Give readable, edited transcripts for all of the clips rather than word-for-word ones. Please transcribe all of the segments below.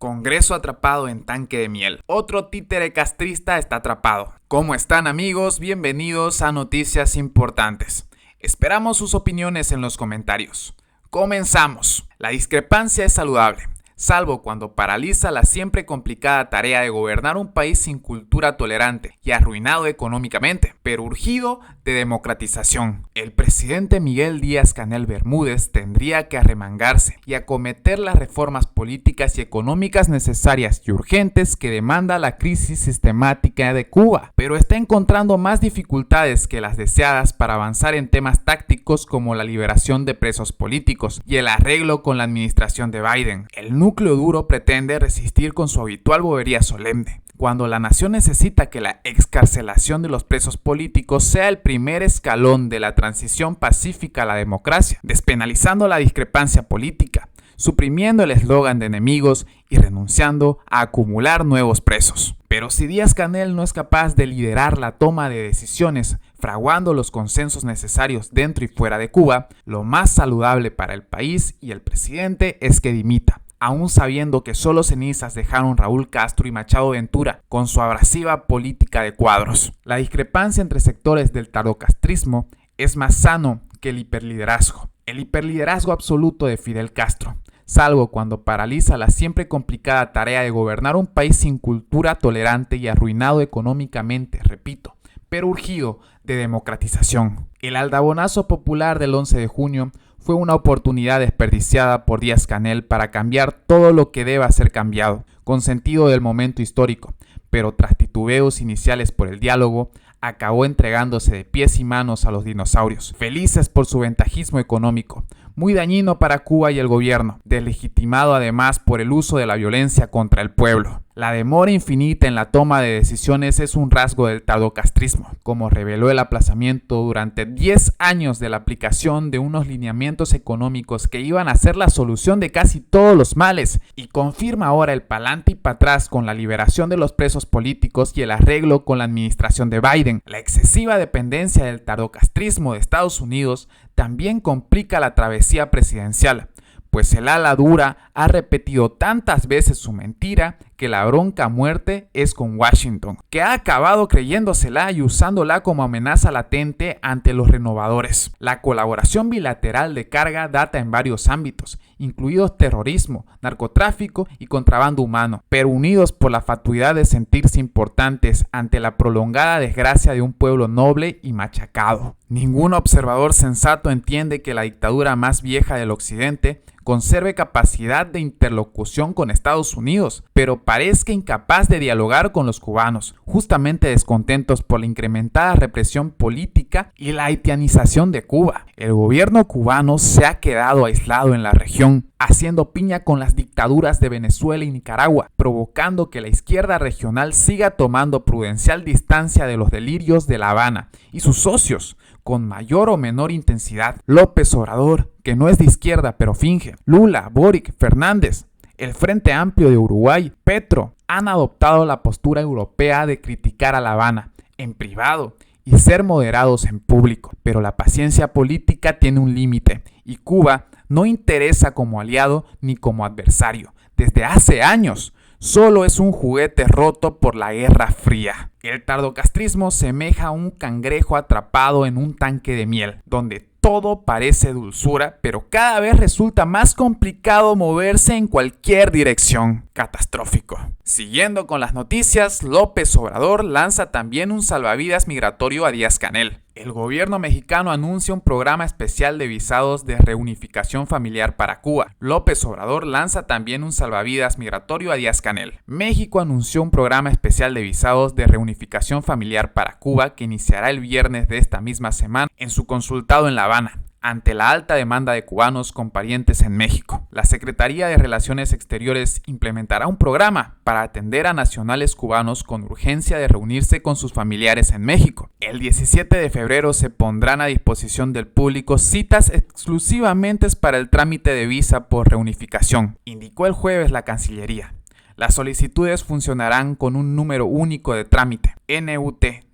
Congreso atrapado en tanque de miel. Otro títere castrista está atrapado. ¿Cómo están, amigos? Bienvenidos a Noticias Importantes. Esperamos sus opiniones en los comentarios. Comenzamos. La discrepancia es saludable, salvo cuando paraliza la siempre complicada tarea de gobernar un país sin cultura tolerante y arruinado económicamente, pero urgido de democratización. El presidente Miguel Díaz-Canel Bermúdez tendría que arremangarse y acometer las reformas políticas y económicas necesarias y urgentes que demanda la crisis sistemática de Cuba, pero está encontrando más dificultades que las deseadas para avanzar en temas tácticos como la liberación de presos políticos y el arreglo con la administración de Biden. El núcleo duro pretende resistir con su habitual bobería solemne, cuando la nación necesita que la excarcelación de los presos políticos sea el primer escalón de la transición pacífica a la democracia, despenalizando la discrepancia política, suprimiendo el eslogan de enemigos y renunciando a acumular nuevos presos. Pero si Díaz-Canel no es capaz de liderar la toma de decisiones, fraguando los consensos necesarios dentro y fuera de Cuba, lo más saludable para el país y el presidente es que dimita, aún sabiendo que solo cenizas dejaron Raúl Castro y Machado Ventura con su abrasiva política de cuadros. La discrepancia entre sectores del tardocastrismo es más sano que el hiperliderazgo absoluto de Fidel Castro, salvo cuando paraliza la siempre complicada tarea de gobernar un país sin cultura tolerante y arruinado económicamente, repito, pero urgido de democratización. El aldabonazo popular del 11 de junio fue una oportunidad desperdiciada por Díaz-Canel para cambiar todo lo que deba ser cambiado, con sentido del momento histórico, pero tras titubeos iniciales por el diálogo, acabó entregándose de pies y manos a los dinosaurios, felices por su ventajismo económico, muy dañino para Cuba y el gobierno, deslegitimado además por el uso de la violencia contra el pueblo. La demora infinita en la toma de decisiones es un rasgo del tardocastrismo, como reveló el aplazamiento durante 10 años de la aplicación de unos lineamientos económicos que iban a ser la solución de casi todos los males, y confirma ahora el pa'lante y para atrás con la liberación de los presos políticos y el arreglo con la administración de Biden. La excesiva dependencia del tardocastrismo de Estados Unidos también complica la travesía presidencial, pues el ala dura ha repetido tantas veces su mentira que la bronca a muerte es con Washington, que ha acabado creyéndosela y usándola como amenaza latente ante los renovadores. La colaboración bilateral de carga data en varios ámbitos, incluidos terrorismo, narcotráfico y contrabando humano, pero unidos por la fatuidad de sentirse importantes ante la prolongada desgracia de un pueblo noble y machacado. Ningún observador sensato entiende que la dictadura más vieja del occidente conserve capacidad de interlocución con Estados Unidos, pero parezca incapaz de dialogar con los cubanos, justamente descontentos por la incrementada represión política y la haitianización de Cuba. El gobierno cubano se ha quedado aislado en la región, haciendo piña con las dictaduras de Venezuela y Nicaragua, provocando que la izquierda regional siga tomando prudencial distancia de los delirios de La Habana y sus socios, con mayor o menor intensidad. López Obrador, que no es de izquierda pero finge, Lula, Boric, Fernández, el Frente Amplio de Uruguay, Petro, han adoptado la postura europea de criticar a La Habana en privado y ser moderados en público, pero la paciencia política tiene un límite y Cuba no interesa como aliado ni como adversario. Desde hace años, solo es un juguete roto por la Guerra Fría. El tardocastrismo semeja a un cangrejo atrapado en un tanque de miel, donde todo parece dulzura, pero cada vez resulta más complicado moverse en cualquier dirección. Catastrófico. Siguiendo con las noticias, López Obrador lanza también un salvavidas migratorio a Díaz-Canel. El gobierno mexicano anuncia un programa especial de visados de reunificación familiar para Cuba. López Obrador lanza también un salvavidas migratorio a Díaz-Canel. México anunció un programa especial de visados de reunificación familiar para Cuba que iniciará el viernes de esta misma semana en su consulado en La Habana, ante la alta demanda de cubanos con parientes en México. La Secretaría de Relaciones Exteriores implementará un programa para atender a nacionales cubanos con urgencia de reunirse con sus familiares en México. El 17 de febrero se pondrán a disposición del público citas exclusivamente para el trámite de visa por reunificación, indicó el jueves la Cancillería. Las solicitudes funcionarán con un número único de trámite,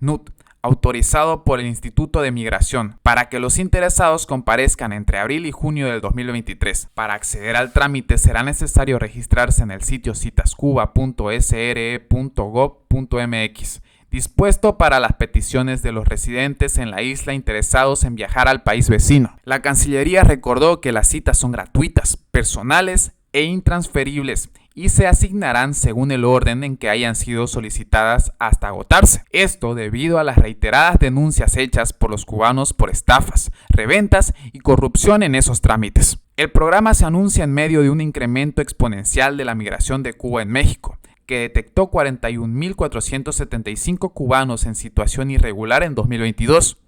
NUT, autorizado por el Instituto de Migración, para que los interesados comparezcan entre abril y junio del 2023. Para acceder al trámite será necesario registrarse en el sitio citascuba.sre.gov.mx, dispuesto para las peticiones de los residentes en la isla interesados en viajar al país vecino. La Cancillería recordó que las citas son gratuitas, personales e intransferibles y se asignarán según el orden en que hayan sido solicitadas hasta agotarse. Esto debido a las reiteradas denuncias hechas por los cubanos por estafas, reventas y corrupción en esos trámites. El programa se anuncia en medio de un incremento exponencial de la migración de Cuba en México, que detectó 41.475 cubanos en situación irregular en 2022.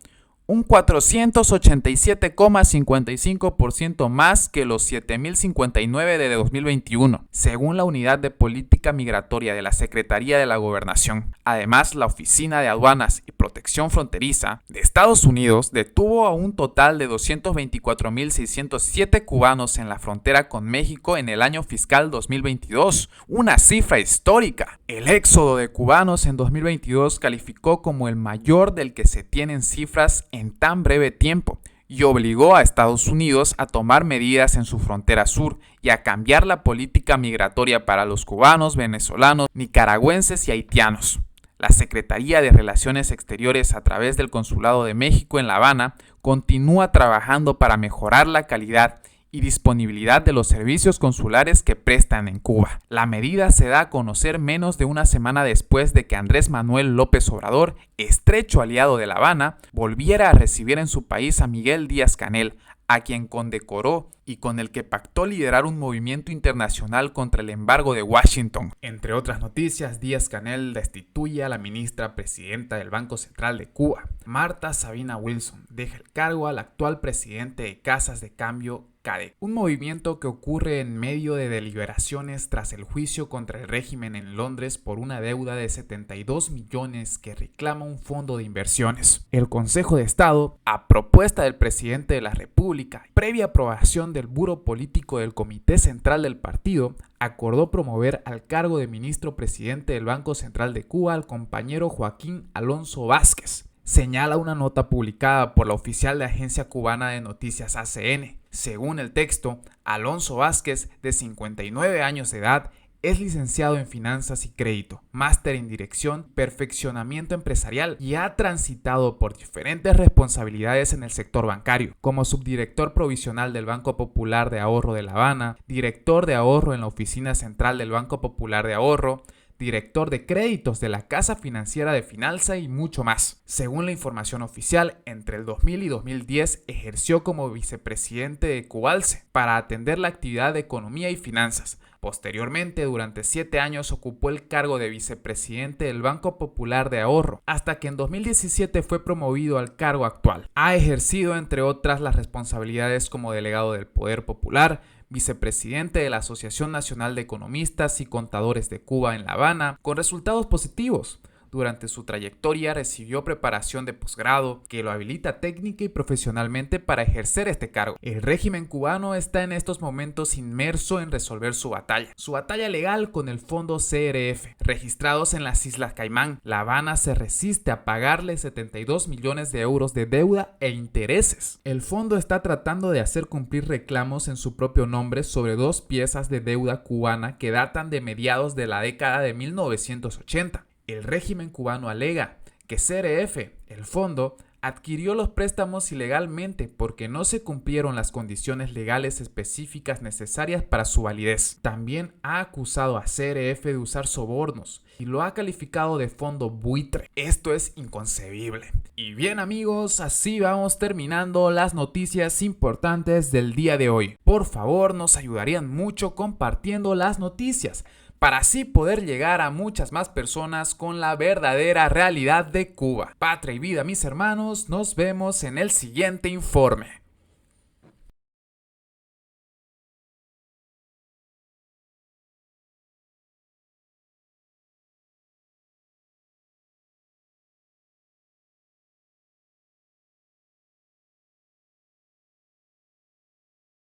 Un 487,55% más que los 7.059 de 2021, según la Unidad de Política Migratoria de la Secretaría de la Gobernación. Además, la Oficina de Aduanas y Protección Fronteriza de Estados Unidos detuvo a un total de 224.607 cubanos en la frontera con México en el año fiscal 2022, una cifra histórica. El éxodo de cubanos en 2022 calificó como el mayor del que se tienen cifras en tan breve tiempo y obligó a Estados Unidos a tomar medidas en su frontera sur y a cambiar la política migratoria para los cubanos, venezolanos, nicaragüenses y haitianos. La Secretaría de Relaciones Exteriores, a través del Consulado de México en La Habana, continúa trabajando para mejorar la calidad y disponibilidad de los servicios consulares que prestan en Cuba. La medida se da a conocer menos de una semana después de que Andrés Manuel López Obrador, estrecho aliado de La Habana, volviera a recibir en su país a Miguel Díaz-Canel, a quien condecoró y con el que pactó liderar un movimiento internacional contra el embargo de Washington. Entre otras noticias, Díaz-Canel destituye a la ministra presidenta del Banco Central de Cuba. Marta Sabina Wilson deja el cargo al actual presidente de Casas de Cambio, CADE, un movimiento que ocurre en medio de deliberaciones tras el juicio contra el régimen en Londres por una deuda de 72 millones que reclama un fondo de inversiones. El Consejo de Estado, a propuesta del presidente de la República, previa aprobación del Buró Político del Comité Central del partido, acordó promover al cargo de ministro presidente del Banco Central de Cuba al compañero Joaquín Alonso Vázquez. Señala una nota publicada por la oficial de Agencia Cubana de Noticias ACN. Según el texto, Alonso Vázquez, de 59 años de edad, es licenciado en Finanzas y Crédito, máster en Dirección, Perfeccionamiento Empresarial y ha transitado por diferentes responsabilidades en el sector bancario, como subdirector provisional del Banco Popular de Ahorro de La Habana, director de ahorro en la Oficina Central del Banco Popular de Ahorro, director de créditos de la Casa Financiera de Finanza y mucho más. Según la información oficial, entre el 2000 y 2010 ejerció como vicepresidente de Cubalce para atender la actividad de economía y finanzas. Posteriormente, durante 7 años ocupó el cargo de vicepresidente del Banco Popular de Ahorro, hasta que en 2017 fue promovido al cargo actual. Ha ejercido, entre otras, las responsabilidades como delegado del Poder Popular, vicepresidente de la Asociación Nacional de Economistas y Contadores de Cuba en La Habana, con resultados positivos. Durante su trayectoria recibió preparación de posgrado que lo habilita técnica y profesionalmente para ejercer este cargo. El régimen cubano está en estos momentos inmerso en resolver su batalla legal con el fondo CRF. Registrados en las Islas Caimán, La Habana se resiste a pagarle 72 millones de euros de deuda e intereses. El fondo está tratando de hacer cumplir reclamos en su propio nombre sobre 2 piezas de deuda cubana que datan de mediados de la década de 1980. El régimen cubano alega que CRF, el fondo, adquirió los préstamos ilegalmente porque no se cumplieron las condiciones legales específicas necesarias para su validez. También ha acusado a CRF de usar sobornos y lo ha calificado de fondo buitre. Esto es inconcebible. Y bien amigos, así vamos terminando las noticias importantes del día de hoy. Por favor, nos ayudarían mucho compartiendo las noticias, para así poder llegar a muchas más personas con la verdadera realidad de Cuba. Patria y vida, mis hermanos, nos vemos en el siguiente informe.